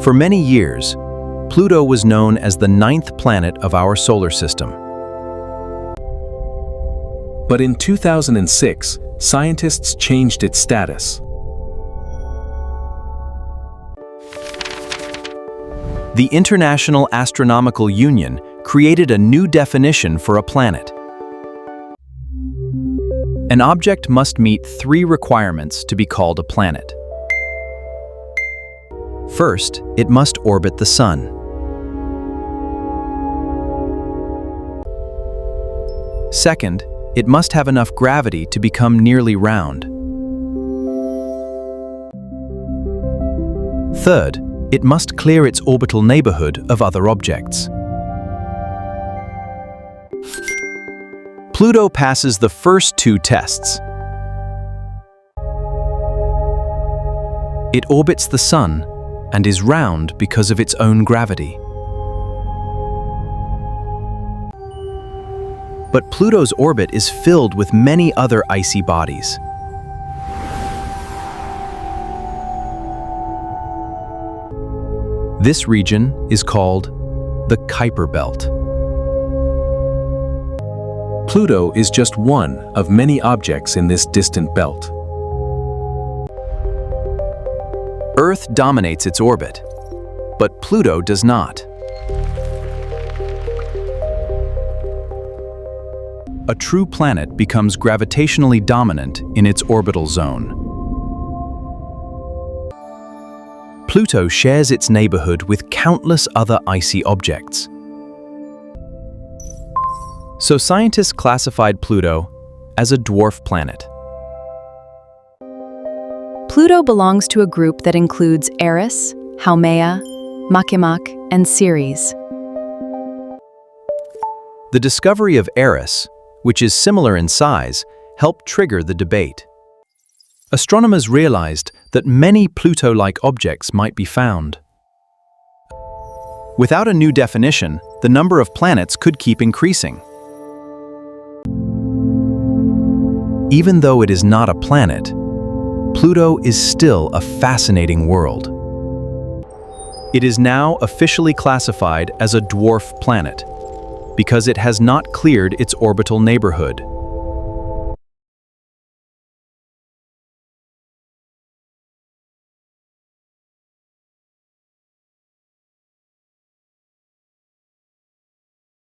For many years, Pluto was known as the ninth planet of our solar system. But in 2006, scientists changed its status. The International Astronomical Union created a new definition for a planet. An object must meet 3 requirements to be called a planet. First, it must orbit the Sun. Second, it must have enough gravity to become nearly round. Third, it must clear its orbital neighborhood of other objects. Pluto passes the first 2 tests. It orbits the Sun and is round because of its own gravity. But Pluto's orbit is filled with many other icy bodies. This region is called the Kuiper belt. Pluto is just one of many objects in this distant belt. Earth dominates its orbit, but Pluto does not. A true planet becomes gravitationally dominant in its orbital zone. Pluto shares its neighborhood with countless other icy objects. So scientists classified Pluto as a dwarf planet. Pluto belongs to a group that includes Eris, Haumea, Makemake, and Ceres. The discovery of Eris, which is similar in size, helped trigger the debate. Astronomers realized that many Pluto-like objects might be found. Without a new definition, the number of planets could keep increasing. Even though it is not a planet, Pluto is still a fascinating world. It is now officially classified as a dwarf planet because it has not cleared its orbital neighborhood.